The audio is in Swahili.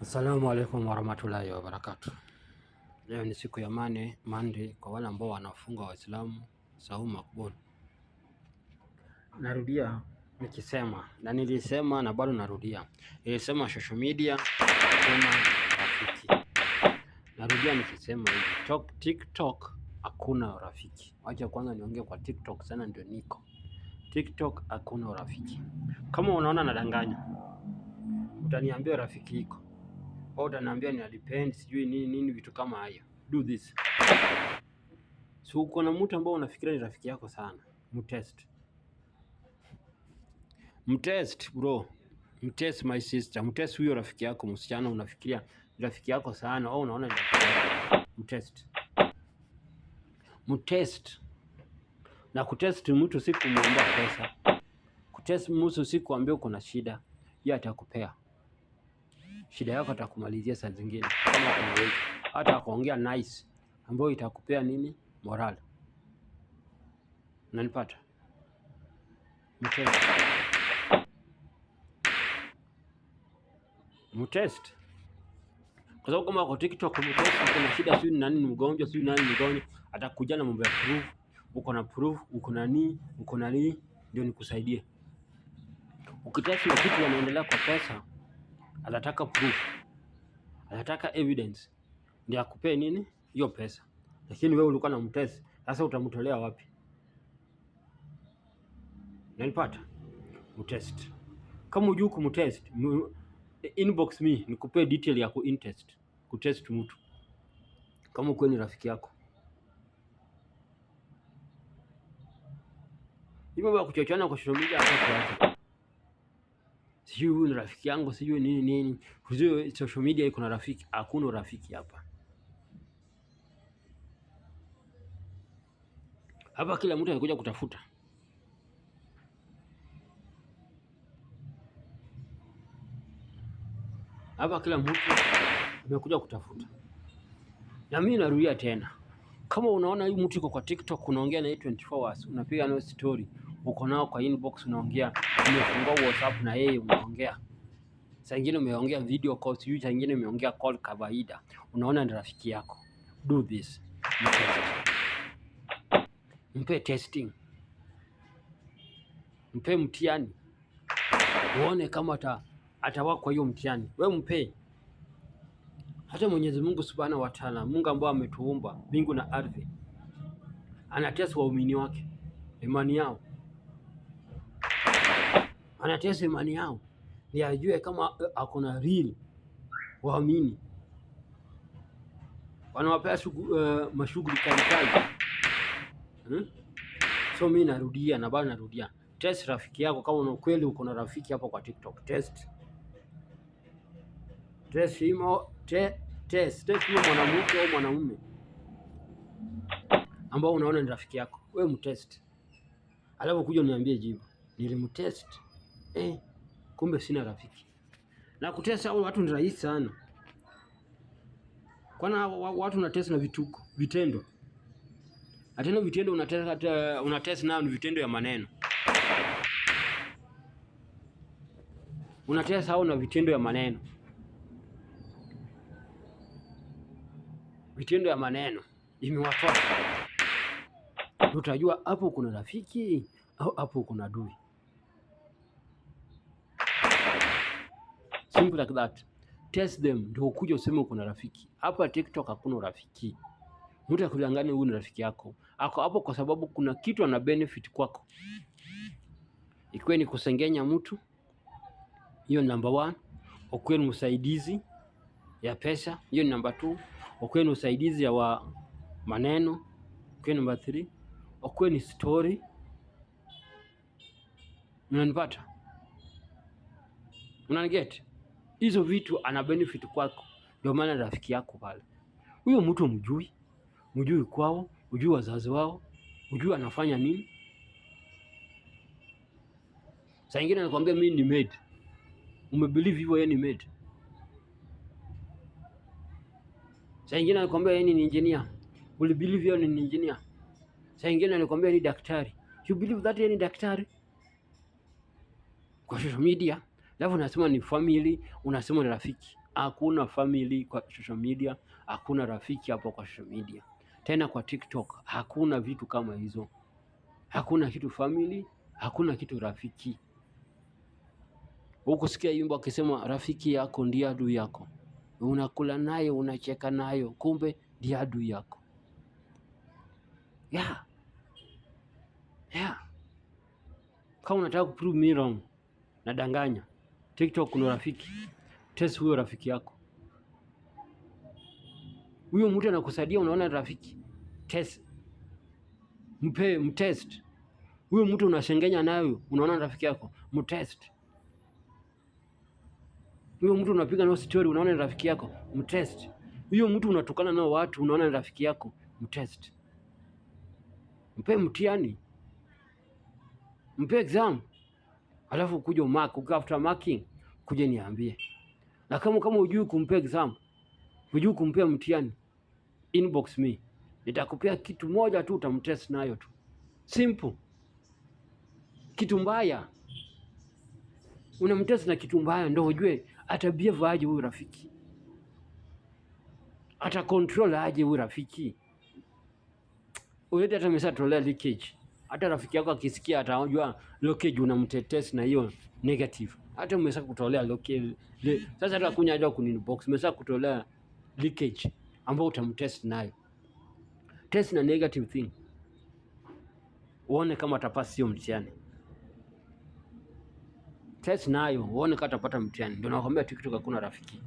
Assalamu alaikum warahmatullahi wabarakatuh. Leo ni siku ya Monday kwa wale ambao wanafunga Waislamu, saumu makbul. Narudia nikisema na nilisema na bado narudia. Nilisema social media hakuna rafiki. Narudia nikisema hivi, TikTok hakuna rafiki. Wacha kwanza niongee kwa TikTok sana ndio niko. TikTok hakuna rafiki. Kama unaona nadanganya, utaniambia rafiki iko. Au utaniambia ni depend sijui nini vitu kama hayo. Do this. So uko na mtu ambao unafikiria ni rafiki yako sana, mtest bro, mtest my sister, mtest huyo rafiki yako msichana unafikiria ni rafiki yako sana au unaona ni rafiki yako. Mtest. Na kutest mtu si kumwomba pesa. Kutest mtu si kuambia uko na shida, yeye atakupea. Shida yako atakumalizia saa zingine kama kuna wewe. Hata kuongea nice ambayo itakupea nini? Moral. Unanipata? Mtest. Kwa sababu kama kwa TikTok mtest kuna shida sio nani ni mgonjwa sio nani mgonjwa, atakuja na mambo ya proof, uko na proof, uko na nini ndio nikusaidie. Ukitest na kitu yanaendelea kwa pesa, anataka proof. Anataka evidence ndio akupee nini? Hiyo pesa. Lakini wewe ulikuwa na mtest, sasa utamtolea wapi? Unanipata? Mtest. Kama hujui kumtest, inbox me nikupe detail ya kutest mtu kama uko ni rafiki yako. Hivyo baba kuchochana kwa social media hata sijui ni rafiki yangu sijui nini. Kuzio social media iko na rafiki, hakuna rafiki hapa. Hapa kila mtu anakuja kutafuta. Hapa kila mtu amekuja kutafuta. Na mimi narudia tena. Kama unaona huyu mtu yuko kwa TikTok unaongea na yeye 24 hours, unapiga naye story, uko nao kwa inbox unaongea, umefungua WhatsApp na yeye unaongea. Saa nyingine umeongea video call, sijui saa nyingine umeongea call kawaida. Unaona ni rafiki yako. Do this. Mpe testing. Mpe mtihani. Uone kama atawaka kwa hiyo mtihani. Wewe mpe. Hata Mwenyezi Mungu Subhanahu wa Ta'ala, Mungu ambaye ametuumba mbingu na ardhi, anatesa waumini wake, imani yao. Anatesa imani yao. Ni ajue kama hakuna real waamini. Wanawapea mashughuli kali. So mimi narudia na bado narudia. Test rafiki yako kama una kweli uko na rafiki hapo kwa TikTok. Test mwanamke au mwanaume ambao unaona ni rafiki yako. Wewe mtest. Alafu kuja uniambie jibu. Nilimtest. Kumbe sina rafiki. Na kutest hao watu ni rahisi sana. Kwana watu unatest na vitendo. Atendo vitendo unatest nao ni vitendo ya maneno. Unatest hao na vitendo ya maneno. Vitendo ya maneno imewatoa. Utajua hapo kuna rafiki au hapo kuna adui. Simple like that. Test them ndio ukuje useme uko na rafiki. Hapa TikTok hakuna rafiki. Mtu akudanganya huyu ni rafiki yako. Ako hapo kwa sababu kuna kitu ana benefit kwako. Ikiwa ni kusengenya mtu, hiyo number 1. Ukiwa ni usaidizi ya pesa, hiyo ni number 2. Ukiwa ni usaidizi ya wa maneno, ukiwa number 3. Ukiwa ni story. Unanipata? Unaniget? Hizo vitu ana benefit kwako. Ndio maana rafiki yako pale. Huyo mtu mjui kwao, mjui wazazi wao, mjui anafanya nini. Saa nyingine anakuambia mimi ni maid. Umebelieve hivyo yeye ni maid. Saa nyingine anakuambia yeye ni engineer. Ulibelieve yeye ni engineer. Saa nyingine anakuambia ni daktari. You believe that yeye ni daktari? Kwa social media, alafu unasema ni family, unasema ni rafiki. Hakuna family kwa social media, hakuna rafiki hapo kwa social media. Tena kwa TikTok hakuna vitu kama hizo, hakuna kitu family, hakuna kitu rafiki. Ukusikia yumba akisema rafiki yako ndiye adui yako, unakula nayo unacheka nayo, kumbe ndiye adui yako. Yeah. Kama unataka kuprove me wrong, nadanganya. TikTok kuna rafiki, test huyo rafiki yako. Huyo mtu anakusaidia, unaona rafiki, test, mtest. Huyo mtu unashengenya nayo, unaona rafiki yako, mtest. Huyo mtu unapiga nao story, unaona ni rafiki yako, mtest. Huyo mtu unatukana nao watu, unaona ni rafiki yako, mtest. Mpe mtihani, mpe exam, alafu kuja mark. After marking kuja niambie. Na kama hujui kumpe exam, hujui kumpe mtihani, inbox me, nitakupea kitu moja tu, utamtest nayo tu, simple. Kitu mbaya unamtest na kitu mbaya, ndio ujue atabehave aje huyu rafiki, ata control aje huyu rafiki. Wewe hata umeshatolea leakage, hata rafiki yako akisikia atajua leakage unamtetest na hiyo negative. Hata umesha kutolea leakage sasa, hata kunya haja kuninbox, umesha kutolea leakage ambao utamtest nayo. Test na negative thing, uone kama atapasi hiyo mtihani. Test nayo uone kama atapata mtihani. Ndio nakwambia TikTok hakuna rafiki.